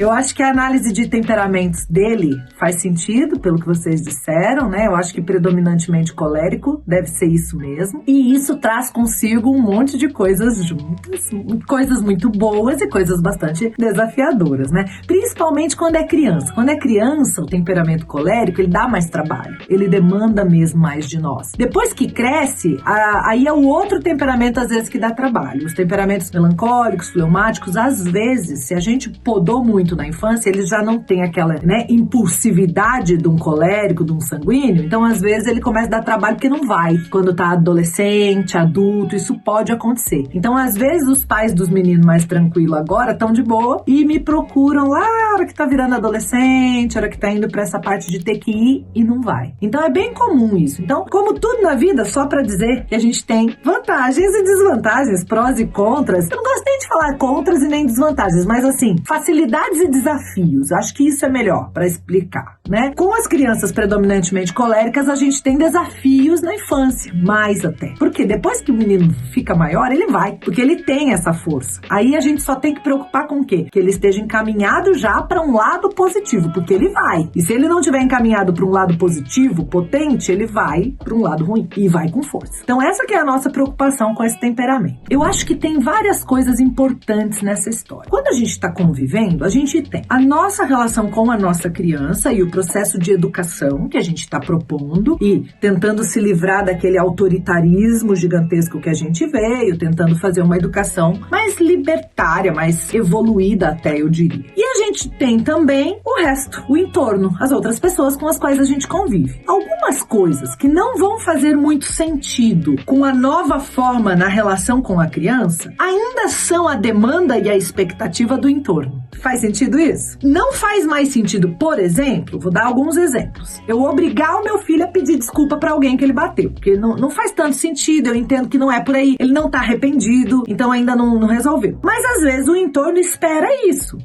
Eu acho que a análise de temperamentos dele faz sentido, pelo que vocês disseram, né? Eu acho que predominantemente colérico, deve ser isso mesmo. E isso traz consigo um monte de coisas juntas, coisas muito boas e coisas bastante desafiadoras, né? Principalmente quando é criança. Quando é criança, o temperamento colérico, ele dá mais trabalho. Ele demanda mesmo mais de nós. Depois que cresce, aí é o outro temperamento, às vezes, que dá trabalho. Os temperamentos melancólicos, fleumáticos, às vezes, se a gente podou muito na infância, eles já não têm aquela, né, impulsividade de um colérico, de um sanguíneo. Então, às vezes, ele começa a dar trabalho porque não vai. Quando tá adolescente, adulto, isso pode acontecer. Então, às vezes, os pais dos meninos mais tranquilos agora estão de boa e me procuram lá, a hora que tá virando adolescente, a hora que tá indo pra essa parte de ter que ir e não vai. Então, é bem comum isso. Então, como tudo na vida, só pra dizer que a gente tem vantagens e desvantagens, prós e contras. Eu não gosto nem de falar contras e nem desvantagens, mas assim, facilidades e desafios. Acho que isso é melhor pra explicar, né? Com as crianças predominantemente coléricas, a gente tem desafios na infância, mais até. Porque depois que o menino fica maior, ele vai, porque ele tem essa força. Aí a gente só tem que preocupar com o quê? Que ele esteja encaminhado já para um lado positivo, porque ele vai. E se ele não tiver encaminhado para um lado positivo, potente, ele vai para um lado ruim e vai com força. Então essa que é a nossa preocupação com esse temperamento. Eu acho que tem várias coisas importantes nessa história. Quando a gente está convivendo, a gente tem a nossa relação com a nossa criança e o processo de educação que a gente está propondo e tentando se livrar daquele autoritarismo gigantesco que a gente veio, tentando fazer uma educação mais libertária, mais evoluída até, eu diria. E a gente tem também o resto, o entorno, as outras pessoas com as quais a gente convive. Algumas coisas que não vão fazer muito sentido com a nova forma na relação com a criança ainda são a demanda e a expectativa do entorno. Faz sentido isso? Não faz mais sentido, por exemplo, vou dar alguns exemplos. Eu obrigar o meu filho a pedir desculpa pra alguém que ele bateu, porque não faz tanto sentido, eu entendo que não é por aí, ele não tá arrependido, então ainda não resolveu. Mas às vezes o entorno espera isso,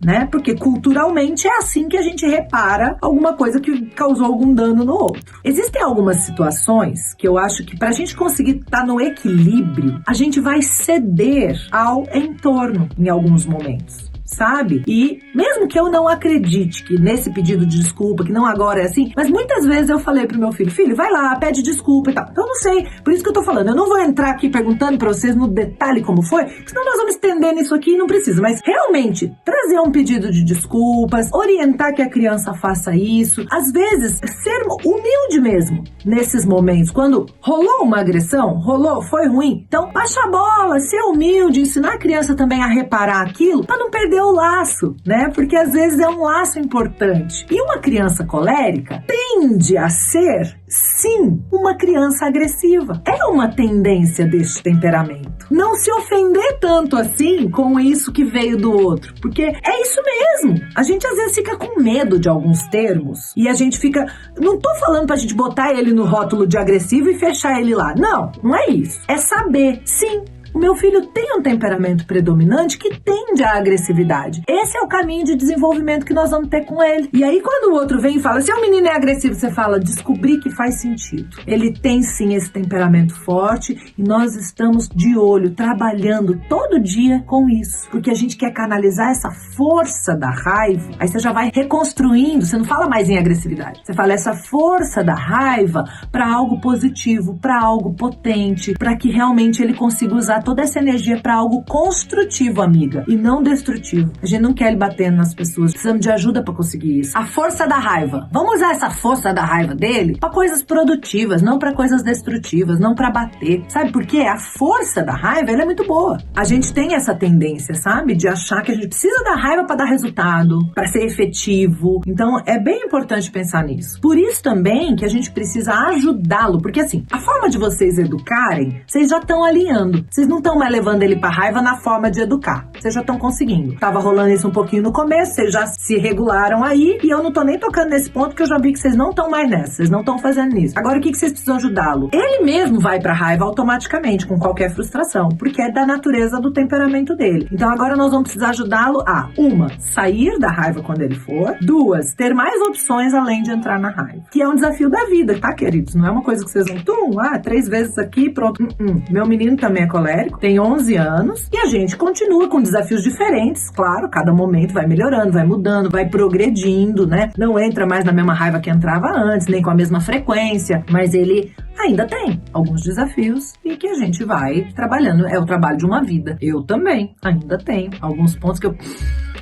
né? Porque culturalmente é assim que a gente repara alguma coisa que causou algum dano no outro. Existem algumas situações que eu acho que pra gente conseguir estar no equilíbrio, a gente vai ceder ao entorno em alguns momentos, sabe? E mesmo que eu não acredite que nesse pedido de desculpa, que não agora é assim, mas muitas vezes eu falei pro meu filho, vai lá, pede desculpa e tal. Então eu não sei, por isso que eu tô falando, eu não vou entrar aqui perguntando pra vocês no detalhe como foi, senão nós vamos estender nisso aqui e não precisa, mas realmente trazer um pedido de desculpas, orientar que a criança faça isso, às vezes ser humilde mesmo nesses momentos, quando rolou uma agressão, foi ruim, então baixa a bola, ser humilde, ensinar a criança também a reparar aquilo, pra não perder o laço, né? Porque às vezes é um laço importante. E uma criança colérica tende a ser, sim, uma criança agressiva. É uma tendência deste temperamento. Não se ofender tanto assim com isso que veio do outro, porque é isso mesmo. A gente às vezes fica com medo de alguns termos e a gente fica... Não tô falando pra gente botar ele no rótulo de agressivo e fechar ele lá. Não é isso. É saber, sim, o meu filho tem um temperamento predominante que tende à agressividade. Esse é o caminho de desenvolvimento que nós vamos ter com ele. E aí quando o outro vem e fala, se o menino é agressivo, você fala, descobri que faz sentido. Ele tem sim esse temperamento forte e nós estamos de olho, trabalhando todo dia com isso. Porque a gente quer canalizar essa força da raiva. Aí você já vai reconstruindo, você não fala mais em agressividade. Você fala essa força da raiva para algo positivo, para algo potente, para que realmente ele consiga usar toda essa energia para algo construtivo, amiga, e não destrutivo. A gente não quer ele batendo nas pessoas, precisamos de ajuda para conseguir isso. A força da raiva. Vamos usar essa força da raiva dele para coisas produtivas, não para coisas destrutivas, não para bater. Sabe por quê? A força da raiva, ela é muito boa. A gente tem essa tendência, sabe? De achar que a gente precisa da raiva para dar resultado, para ser efetivo. Então, é bem importante pensar nisso. Por isso também que a gente precisa ajudá-lo, porque assim, a forma de vocês educarem, vocês já estão alinhando. Vocês não estão mais levando ele pra raiva na forma de educar. Vocês já estão conseguindo. Tava rolando isso um pouquinho no começo, vocês já se regularam aí, e eu não tô nem tocando nesse ponto, que eu já vi que vocês não estão mais nessa, vocês não estão fazendo isso. Agora, o que vocês precisam ajudá-lo? Ele mesmo vai pra raiva automaticamente, com qualquer frustração, porque é da natureza do temperamento dele. Então, agora nós vamos precisar ajudá-lo a, 1, sair da raiva quando ele for, 2, ter mais opções além de entrar na raiva. Que é um desafio da vida, tá, queridos? Não é uma coisa que vocês vão, 3 vezes aqui, pronto. Meu menino também é colérico, colérico, tem 11 anos, e a gente continua com desafios diferentes, claro, cada momento vai melhorando, vai mudando, vai progredindo, né? Não entra mais na mesma raiva que entrava antes, nem com a mesma frequência, mas ele ainda tem alguns desafios e que a gente vai trabalhando. É o trabalho de uma vida. Eu também ainda tenho alguns pontos que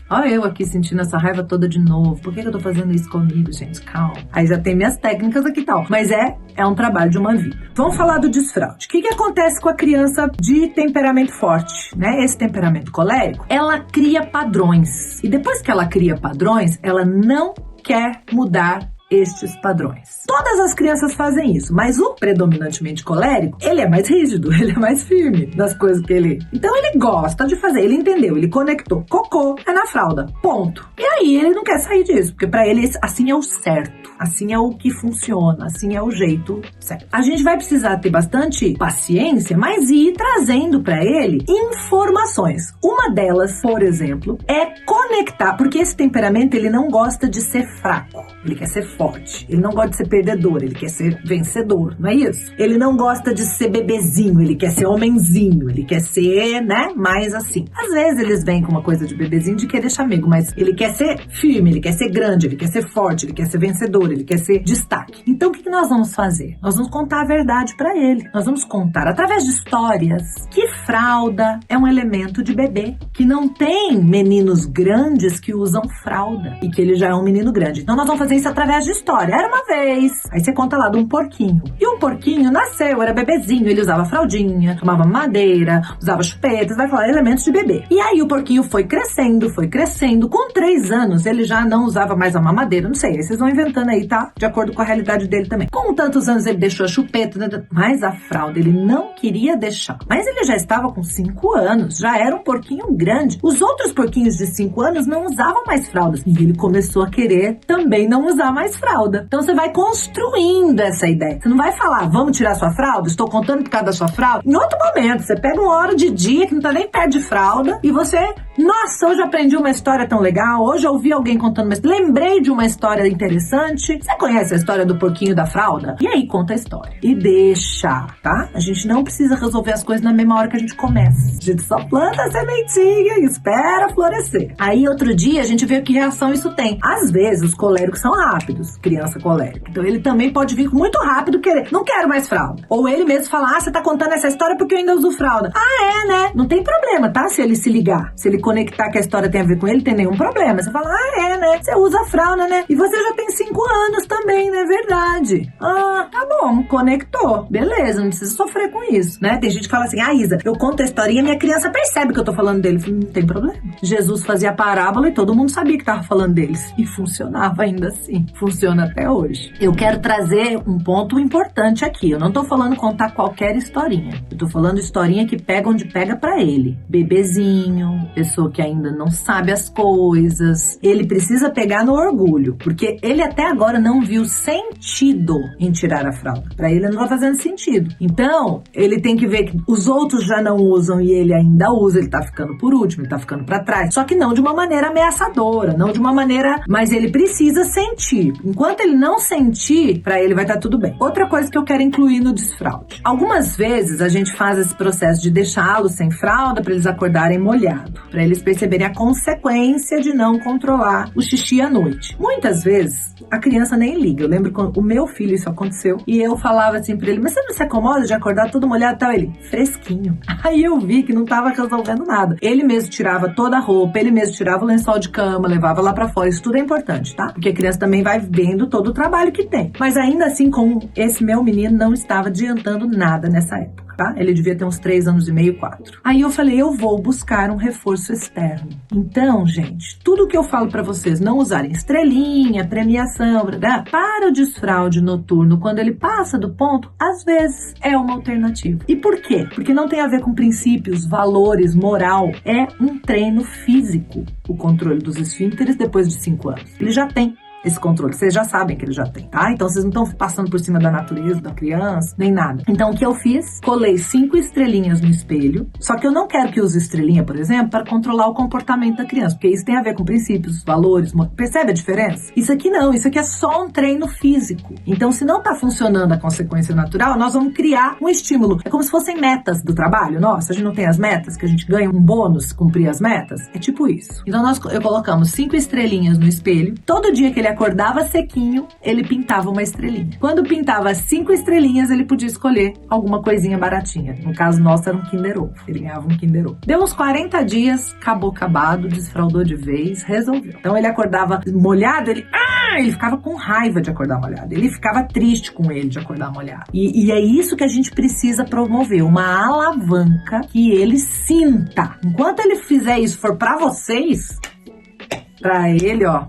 Olha eu aqui sentindo essa raiva toda de novo. Por que eu tô fazendo isso comigo, gente? Calma. Aí já tem minhas técnicas aqui e tal. Mas é um trabalho de uma vida. Vamos falar do desfraude. O que acontece com a criança de temperamento forte, né? Esse temperamento colérico, ela cria padrões. E depois que ela cria padrões, ela não quer mudar estes padrões. Todas as crianças fazem isso, mas o predominantemente colérico, ele é mais rígido, ele é mais firme nas coisas que ele... Então ele gosta de fazer, ele entendeu, ele conectou. Cocô é na fralda, ponto. E aí ele não quer sair disso, porque pra ele assim é o certo, assim é o que funciona, assim é o jeito certo. A gente vai precisar ter bastante paciência, mas ir trazendo pra ele informações. Uma delas, por exemplo, é conectar, porque esse temperamento ele não gosta de ser fraco, ele quer ser forte, ele não gosta de ser perdedor, ele quer ser vencedor, não é isso? Ele não gosta de ser bebezinho, ele quer ser homenzinho, ele quer ser, né, mais assim. Às vezes eles vêm com uma coisa de bebezinho de querer chamego, mas ele quer ser firme, ele quer ser grande, ele quer ser forte, ele quer ser vencedor, ele quer ser destaque. Então o que nós vamos fazer? Nós vamos contar a verdade pra ele. Nós vamos contar através de histórias que fralda é um elemento de bebê, que não tem meninos grandes que usam fralda e que ele já é um menino grande. Então nós vamos fazer isso através de história. Era uma vez. Aí você conta lá de um porquinho. E um porquinho nasceu, era bebezinho, ele usava fraldinha, tomava madeira, usava chupetas, vai falar elementos de bebê. E aí o porquinho foi crescendo. Com 3 anos ele já não usava mais a mamadeira, não sei, aí vocês vão inventando aí, tá? De acordo com a realidade dele também. Com tantos anos ele deixou a chupeta, mas a fralda ele não queria deixar. Mas ele já estava com 5 anos, já era um porquinho grande. Os outros porquinhos de 5 anos não usavam mais fraldas. E ele começou a querer também não usar mais fralda. Então você vai construindo essa ideia. Você não vai falar, vamos tirar sua fralda? Estou contando por causa da sua fralda. Em outro momento, você pega uma hora de dia que não tá nem perto de fralda e você, nossa, hoje eu aprendi uma história tão legal, hoje eu ouvi alguém contando uma história, lembrei de uma história interessante. Você conhece a história do porquinho da fralda? E aí conta a história. E deixa, tá? A gente não precisa resolver as coisas na mesma hora que a gente começa. A gente só planta a sementinha e espera florescer. Aí outro dia a gente vê que reação isso tem. Às vezes os coléricos são rápidos, criança colérica. Então ele também pode vir muito rápido querer, não quero mais fralda. Ou ele mesmo fala, você tá contando essa história porque eu ainda uso fralda. É, né? Não tem problema, tá? Se ele se ligar, se ele conectar que a história tem a ver com ele, tem nenhum problema. Você fala, é, né? Você usa fralda, né? E você já tem 5 anos também, né? Verdade. Tá bom, conectou. Beleza, não precisa sofrer com isso, né? Tem gente que fala assim, Isa, eu conto a historinha e minha criança percebe que eu tô falando dele. Não tem problema. Jesus fazia parábola e todo mundo sabia que tava falando deles. E funcionava ainda assim. Funciona até hoje. Eu quero trazer um ponto importante aqui. Eu não tô falando contar qualquer historinha. Eu tô falando historinha que pega onde pega pra ele. Bebezinho, pessoa que ainda não sabe as coisas. Ele precisa pegar no orgulho, porque ele até agora não viu sentido em tirar a fralda. Pra ele não tá fazendo sentido. Então, ele tem que ver que os outros já não usam e ele ainda usa. Ele tá ficando por último, ele tá ficando pra trás. Só que não de uma maneira ameaçadora, não de uma maneira... Mas ele precisa sentir. Enquanto ele não sentir, pra ele vai estar tudo bem. Outra coisa que eu quero incluir no desfraude. Algumas vezes a gente faz esse processo de deixá-los sem fralda pra eles acordarem molhado, pra eles perceberem a consequência de não controlar o xixi à noite. Muitas vezes a criança nem liga. Eu lembro quando o meu filho isso aconteceu e eu falava assim pra ele, mas você não se acomoda de acordar todo molhado e tal? Ele, fresquinho. Aí eu vi que não tava resolvendo nada. Ele mesmo tirava toda a roupa, ele mesmo tirava o lençol de cama, levava lá pra fora. Isso tudo é importante, tá? Porque a criança também vai vendo todo o trabalho que tem. Mas ainda assim, com esse meu menino, não estava adiantando nada nessa época. Tá? Ele devia ter uns 3 anos e meio, 4. Aí eu falei, eu vou buscar um reforço externo. Então, gente, tudo que eu falo pra vocês não usarem estrelinha, premiação, para o desfraude noturno, quando ele passa do ponto, às vezes é uma alternativa. E por quê? Porque não tem a ver com princípios, valores, moral. É um treino físico, o controle dos esfíncteres depois de 5 anos. Ele já tem esse controle. Vocês já sabem que ele já tem, tá? Então vocês não estão passando por cima da natureza da criança, nem nada. Então o que eu fiz? Colei 5 estrelinhas no espelho, só que eu não quero que use estrelinha, por exemplo, para controlar o comportamento da criança, porque isso tem a ver com princípios, valores, percebe a diferença? Isso aqui não, isso aqui é só um treino físico. Então se não tá funcionando a consequência natural, nós vamos criar um estímulo. É como se fossem metas do trabalho. Nossa, a gente não tem as metas, que a gente ganha um bônus cumprir as metas? É tipo isso. Então eu colocamos 5 estrelinhas no espelho. Todo dia que ele acordava sequinho, ele pintava uma estrelinha. Quando pintava 5 estrelinhas, ele podia escolher alguma coisinha baratinha. No caso nosso era um Kinder Ovo. Ele ganhava um Kinder Ovo. Deu uns 40 dias, acabou acabado, desfraudou de vez, resolveu. Então ele acordava molhado, ele ficava com raiva de acordar molhado. Ele ficava triste com ele de acordar molhado. E é isso que a gente precisa promover, uma alavanca que ele sinta. Enquanto ele fizer isso, for pra vocês, pra ele, ó,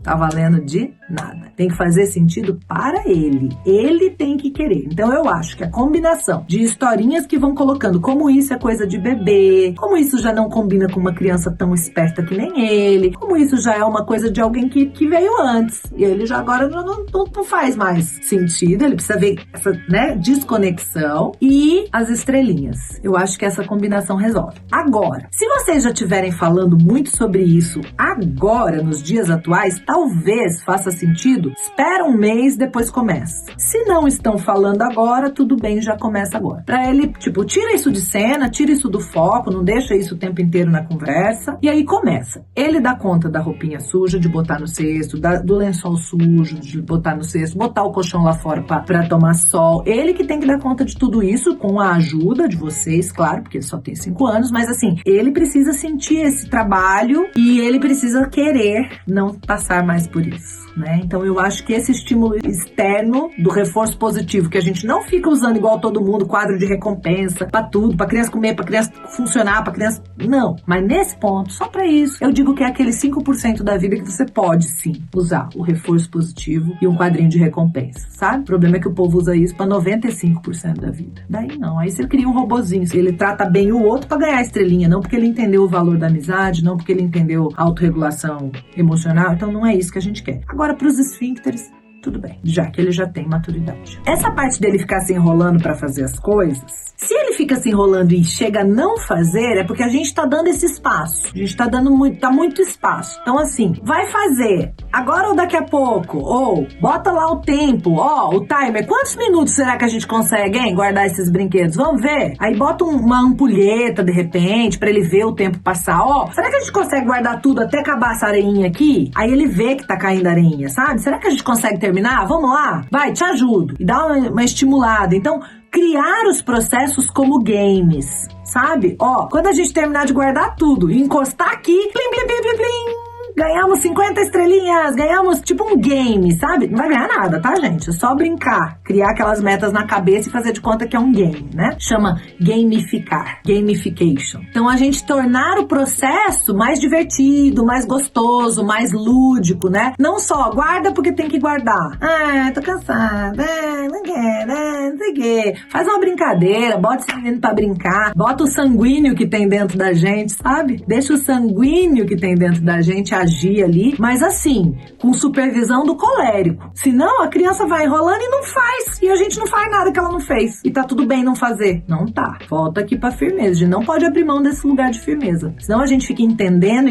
tá valendo de nada. Tem que fazer sentido para ele. Ele tem que querer. Então eu acho que a combinação de historinhas que vão colocando, como isso é coisa de bebê, como isso já não combina com uma criança tão esperta que nem ele, como isso já é uma coisa de alguém que veio antes. E ele já agora não faz mais sentido. Ele precisa ver essa, né, desconexão e as estrelinhas. Eu acho que essa combinação resolve. Agora, se vocês já estiverem falando muito sobre isso agora, nos dias atuais, talvez faça sentido, espera um mês, depois começa. Se não estão falando agora, tudo bem, já começa agora. Pra ele, tipo, tira isso de cena, tira isso do foco, não deixa isso o tempo inteiro na conversa, e aí começa. Ele dá conta da roupinha suja, de botar no cesto, do lençol sujo, de botar no cesto, botar o colchão lá fora pra tomar sol. Ele que tem que dar conta de tudo isso, com a ajuda de vocês, claro, porque ele só tem 5 anos, mas assim, ele precisa sentir esse trabalho e ele precisa querer não passar mais por isso, né? Então eu acho que esse estímulo externo do reforço positivo, que a gente não fica usando igual todo mundo, quadro de recompensa pra tudo, pra criança comer, pra criança funcionar, pra criança... Não, mas nesse ponto, só pra isso, eu digo que é aquele 5% da vida que você pode sim usar o reforço positivo e um quadrinho de recompensa, sabe? O problema é que o povo usa isso pra 95% da vida. Daí não, aí você cria um robozinho, ele trata bem o outro pra ganhar estrelinha, não porque ele entendeu o valor da amizade, não porque ele entendeu a autorregulação emocional, então não é isso que a gente quer. Agora, para os esfíncteres, tudo bem, já que ele já tem maturidade. Essa parte dele ficar se enrolando para fazer as coisas, se ele fica se enrolando e chega a não fazer, é porque a gente tá dando esse espaço. A gente tá dando muito espaço. Então assim, vai fazer agora ou daqui a pouco, ou bota lá o tempo, ó, o timer. Quantos minutos será que a gente consegue, hein, guardar esses brinquedos? Vamos ver? Aí bota uma ampulheta, de repente, pra ele ver o tempo passar. Ó, será que a gente consegue guardar tudo até acabar essa areinha aqui? Aí ele vê que tá caindo areinha, sabe? Será que a gente consegue terminar? Vamos lá? Vai, te ajudo. E dá uma estimulada. Então, criar os processos como games, sabe? Ó, quando a gente terminar de guardar tudo e encostar aqui, plim, plim, plim, plim, plim, ganhamos 50 estrelinhas, ganhamos tipo um game, sabe? Não vai ganhar nada, tá, gente? É só brincar, criar aquelas metas na cabeça e fazer de conta que é um game, né? Chama gamificar, gamification. Então, a gente tornar o processo mais divertido, mais gostoso, mais lúdico, né? Não só guarda porque tem que guardar. Ah, tô cansada, não quero, não sei o quê. Faz uma brincadeira, bota esse menino pra brincar, bota o sanguíneo que tem dentro da gente, sabe? Deixa o sanguíneo que tem dentro da gente agir ali, mas assim, com supervisão do colérico. Senão a criança vai enrolando e não faz. E a gente não faz nada que ela não fez. E tá tudo bem não fazer. Não tá. Volta aqui pra firmeza. A gente não pode abrir mão desse lugar de firmeza. Senão a gente fica entendendo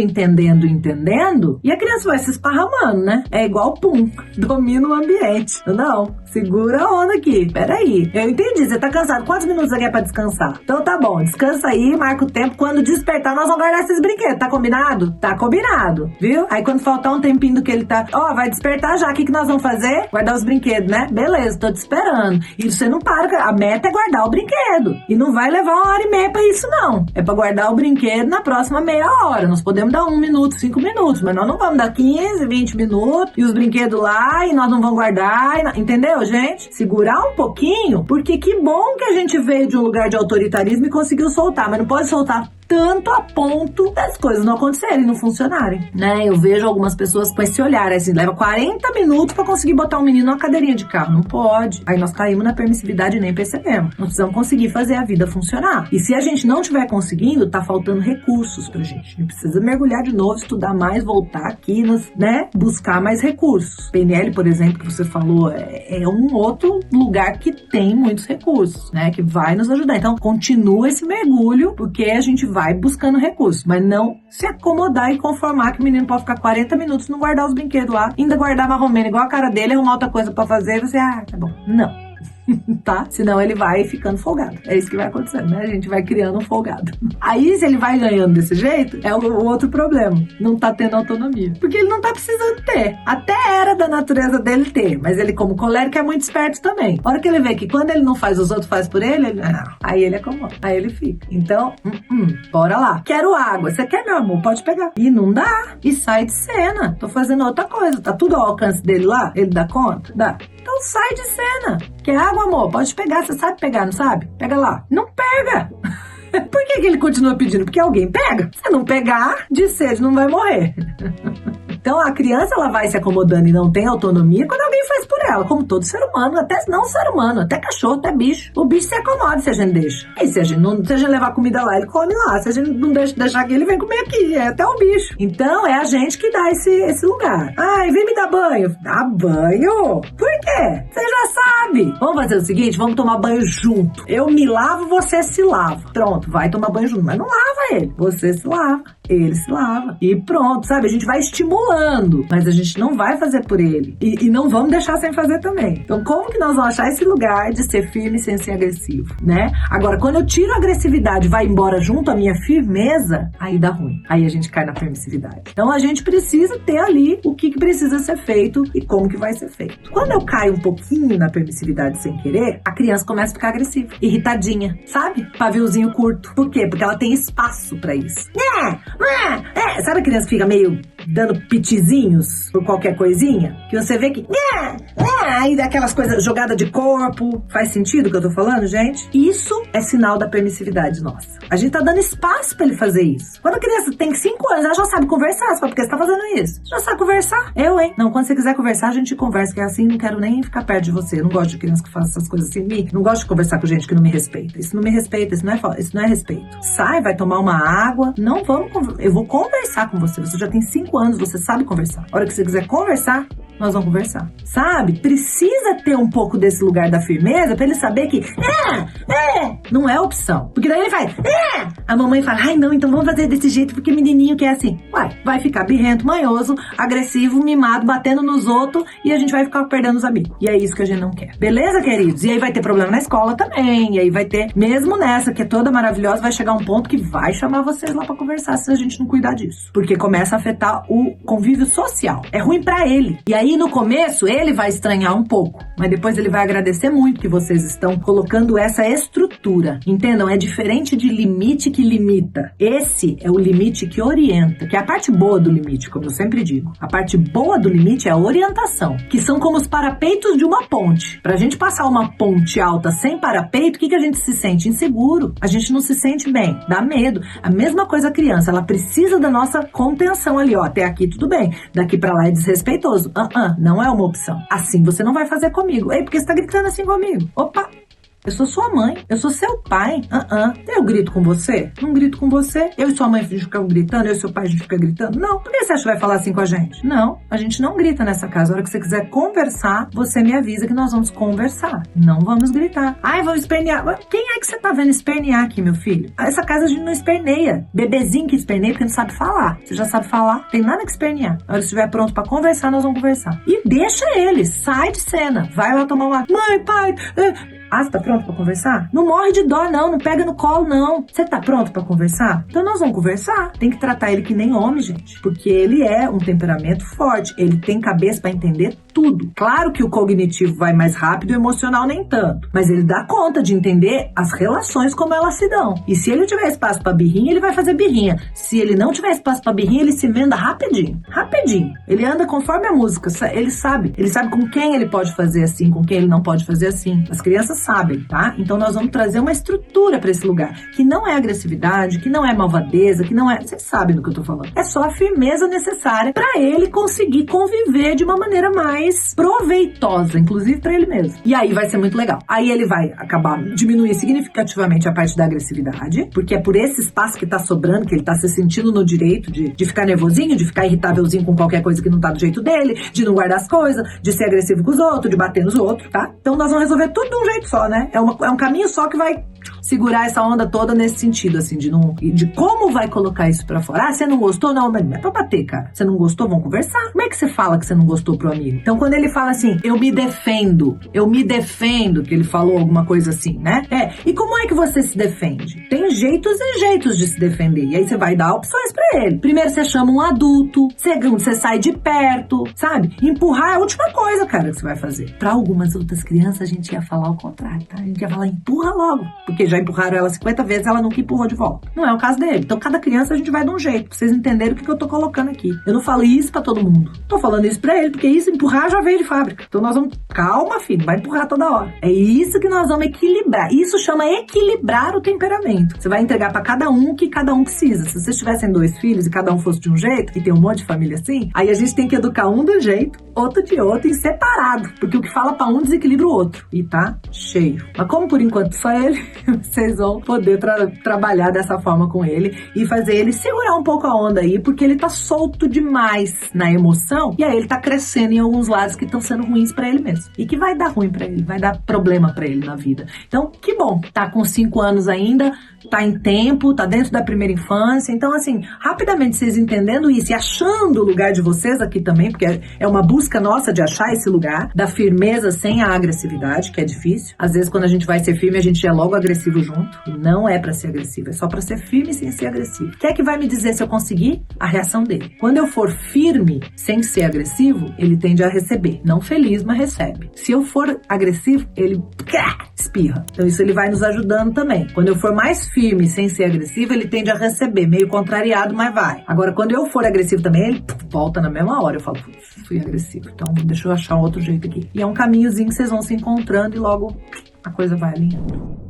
e a criança vai se esparramando, né? É igual pum. Domina o ambiente. Não. Segura a onda aqui. Peraí. Eu entendi. Você tá cansado. Quantos minutos você quer pra descansar? Então tá bom. Descansa aí, marca o tempo. Quando despertar, nós vamos guardar esses brinquedos. Tá combinado? Tá combinado. Viu? Aí quando faltar um tempinho do que ele tá... Ó, vai despertar já. O que nós vamos fazer? Guardar os brinquedos, né? Beleza, tô te esperando. E você não para. A meta é guardar o brinquedo. E não vai levar 1h30 pra isso, não. É pra guardar o brinquedo na próxima meia hora. Nós podemos dar 1 minuto, 5 minutos. Mas nós não vamos dar 15, 20 minutos. E os brinquedos lá. E nós não vamos guardar. Entendeu, gente? Segurar um pouquinho. Porque que bom que a gente veio de um lugar de autoritarismo e conseguiu soltar. Mas não pode soltar tanto a ponto das coisas não acontecerem, não funcionarem, né? Eu vejo algumas pessoas com esse olhar, assim, leva 40 minutos pra conseguir botar um menino numa cadeirinha de carro. Não pode. Aí nós caímos na permissividade e nem percebemos. Nós precisamos conseguir fazer a vida funcionar. E se a gente não estiver conseguindo, tá faltando recursos pra gente. A gente precisa mergulhar de novo, estudar mais, voltar aqui, né? Buscar mais recursos. PNL, por exemplo, que você falou, é um outro lugar que tem muitos recursos, né? Que vai nos ajudar. Então, continua esse mergulho, porque a gente vai buscando recursos, mas não se acomodar e conformar que o menino pode ficar 40 minutos não guardar os brinquedos lá, ainda guardar marromeno igual a cara dele, arrumar outra coisa pra fazer, e você, tá bom. Não. Tá? Senão ele vai ficando folgado. É isso que vai acontecendo, né? A gente vai criando um folgado. Aí, se ele vai ganhando desse jeito, é o outro problema. Não tá tendo autonomia. Porque ele não tá precisando ter. Até era da natureza dele ter. Mas ele, como colérico, é muito esperto também. A hora que ele vê que quando ele não faz, os outros fazem por ele, aí ele acomoda. Aí ele fica. Então, bora lá. Quero água. Você quer, meu amor? Pode pegar. E não dá. E sai de cena. Tô fazendo outra coisa. Tá tudo ao alcance dele lá? Ele dá conta? Dá. Então sai de cena. Quer água, amor? Pode pegar. Você sabe pegar, não sabe? Pega lá. Não pega. Por que ele continua pedindo? Porque alguém pega. Se não pegar, de sede não vai morrer. Então a criança ela vai se acomodando e não tem autonomia quando alguém faz por ela, como todo ser humano, até não ser humano, até cachorro, até bicho. O bicho se acomoda se a gente deixa. E se a gente levar comida lá, ele come lá. Se a gente não deixar aqui, ele vem comer aqui. É até o bicho. Então é a gente que dá esse lugar. Ai, vem me dar banho. Dá banho? Por quê? Você já sabe. Vamos fazer o seguinte, vamos tomar banho junto. Eu me lavo, você se lava. Pronto, vai tomar banho junto. Mas não lava ele. Você se lava. Ele se lava. E pronto, sabe? A gente vai estimulando, mas a gente não vai fazer por ele. E não vamos deixar sem fazer também. Então, como que nós vamos achar esse lugar de ser firme sem ser agressivo, né? Agora, quando eu tiro a agressividade e vai embora junto a minha firmeza, aí dá ruim. Aí a gente cai na permissividade. Então, a gente precisa ter ali o que precisa ser feito e como que vai ser feito. Quando eu caio um pouquinho na permissividade sem querer, a criança começa a ficar agressiva, irritadinha, sabe? Paviozinho curto. Por quê? Porque ela tem espaço pra isso. Sabe a criança que fica meio dando pitizinhos por qualquer coisinha? Que você vê que... aí daquelas coisas, jogada de corpo. Faz sentido o que eu tô falando, gente? Isso é sinal da permissividade nossa. A gente tá dando espaço pra ele fazer isso. Quando a criança tem 5 anos, ela já sabe conversar. Você fala, por que você tá fazendo isso? Já sabe conversar? Eu, hein? Não, quando você quiser conversar, a gente conversa. Que é assim, não quero nem ficar perto de você. Eu não gosto de criança que faz essas coisas assim. Não gosto de conversar com gente que não me respeita. Isso não me respeita, isso não é respeito. Sai, vai tomar uma água. Não vamos conversar. Eu vou conversar com você. Você já tem 5 anos, você sabe conversar. A hora que você quiser conversar, nós vamos conversar. Sabe? Precisa ter um pouco desse lugar da firmeza pra ele saber que não é opção. Porque daí ele faz a mamãe fala, ai não, então vamos fazer desse jeito porque menininho que é assim. Vai ficar birrento, manhoso, agressivo, mimado, batendo nos outros e a gente vai ficar perdendo os amigos. E é isso que a gente não quer. Beleza, queridos? E aí vai ter problema na escola também. E aí vai ter, mesmo nessa que é toda maravilhosa, vai chegar um ponto que vai chamar vocês lá pra conversar se a gente não cuidar disso. Porque começa a afetar o convívio social. É ruim pra ele. E aí no começo ele vai estranhar um pouco, mas depois ele vai agradecer muito que vocês estão colocando essa estrutura. Entendam? É diferente de limite que limita. Esse é o limite que orienta, que é a parte boa do limite, como eu sempre digo. A parte boa do limite é a orientação, que são como os parapeitos de uma ponte. Pra gente passar uma ponte alta sem parapeito, o que a gente se sente? Inseguro. A gente não se sente bem. Dá medo. A mesma coisa a criança, ela precisa da nossa contenção ali, ó. Até aqui tudo bem. Daqui pra lá é desrespeitoso. Não é uma opção. Assim você não vai fazer comigo. Ei, por que você tá gritando assim comigo? Opa! Eu sou sua mãe, eu sou seu pai. Eu grito com você? Não grito com você. Eu e sua mãe a gente fica gritando, eu e seu pai a gente fica gritando? Não. Por que você acha que vai falar assim com a gente? Não, a gente não grita nessa casa. A hora que você quiser conversar, você me avisa que nós vamos conversar. Não vamos gritar. Ai, vamos espernear. Quem é que você tá vendo espernear aqui, meu filho? Essa casa a gente não esperneia. Bebezinho que esperneia porque não sabe falar. Você já sabe falar? Tem nada que espernear. A hora que estiver pronto pra conversar, nós vamos conversar. E deixa ele, sai de cena. Vai lá tomar uma... Mãe, pai... você tá pronto pra conversar? Não morre de dó, não pega no colo, não. Você tá pronto pra conversar? Então nós vamos conversar. Tem que tratar ele que nem homem, gente. Porque ele é um temperamento forte. Ele tem cabeça pra entender tudo. Claro que o cognitivo vai mais rápido, o emocional nem tanto. Mas ele dá conta de entender as relações como elas se dão. E se ele tiver espaço pra birrinha, ele vai fazer birrinha. Se ele não tiver espaço pra birrinha, ele se emenda rapidinho. Rapidinho. Ele anda conforme a música. Ele sabe. Ele sabe com quem ele pode fazer assim, com quem ele não pode fazer assim. As crianças sabem, tá? Então nós vamos trazer uma estrutura pra esse lugar. Que não é agressividade, que não é malvadeza, que não é... Vocês sabem do que eu tô falando. É só a firmeza necessária pra ele conseguir conviver de uma maneira mais proveitosa, inclusive pra ele mesmo. E aí vai ser muito legal. Aí ele vai acabar diminuir significativamente a parte da agressividade, porque é por esse espaço que tá sobrando, que ele tá se sentindo no direito de ficar nervosinho, de ficar irritávelzinho com qualquer coisa que não tá do jeito dele, de não guardar as coisas, de ser agressivo com os outros, de bater nos outros, tá? Então nós vamos resolver tudo de um jeito só, né? É um caminho só que vai segurar essa onda toda nesse sentido, assim, de como vai colocar isso pra fora. Ah, você não gostou? Não, mas não é pra bater, cara. Você não gostou? Vamos conversar. Como é que você fala que você não gostou pro amigo? Então, quando ele fala assim, eu me defendo, que ele falou alguma coisa assim, né? E como é que você se defende? Tem jeitos e jeitos de se defender. E aí você vai dar opções pra ele. Primeiro você chama um adulto, segundo você sai de perto, sabe? Empurrar é a última coisa, cara, que você vai fazer. Pra algumas outras crianças, a gente ia falar o contrário, tá? A gente ia falar, empurra logo. Porque já empurraram ela 50 vezes, ela nunca empurrou de volta. Não é o caso dele. Então, cada criança a gente vai de um jeito, pra vocês entenderem o que eu tô colocando aqui. Eu não falo isso pra todo mundo. Tô falando isso pra ele, porque isso, empurrar, já veio de fábrica. Então, nós vamos... Calma, filho, vai empurrar toda hora. É isso que nós vamos equilibrar. Isso chama equilibrar o temperamento. Você vai entregar pra cada um o que cada um precisa. Se vocês tivessem 2 filhos e cada um fosse de um jeito, e tem um monte de família assim, aí a gente tem que educar um de um jeito, outro de outro, e separado. Porque o que fala pra um desequilibra o outro. E tá cheio. Mas como por enquanto só ele, vocês vão poder trabalhar dessa forma com ele e fazer ele segurar um pouco a onda aí, porque ele tá solto demais na emoção, e aí ele tá crescendo em alguns lados que estão sendo ruins pra ele mesmo. E que vai dar ruim pra ele, vai dar problema pra ele na vida. Então, que bom, tá com 5 anos ainda, tá em tempo, tá dentro da primeira infância. Então, assim, rapidamente vocês entendendo isso e achando o lugar de vocês aqui também, porque é uma busca nossa de achar esse lugar da firmeza sem a agressividade, que é difícil. Às vezes, quando a gente vai ser firme, a gente é logo agressivo junto. E não é pra ser agressivo, é só pra ser firme sem ser agressivo. O que é que vai me dizer se eu conseguir? A reação dele. Quando eu for firme sem ser agressivo, ele tende a receber. Não feliz, mas recebe. Se eu for agressivo, ele espirra. Então, isso ele vai nos ajudando também. Quando eu for mais firme sem ser agressivo, ele tende a receber, meio contrariado, mas vai. Agora, quando eu for agressivo também, ele volta na mesma hora. Eu falo, fui agressivo, então deixa eu achar um outro jeito aqui. E é um caminhozinho que vocês vão se encontrando e logo a coisa vai alinhando.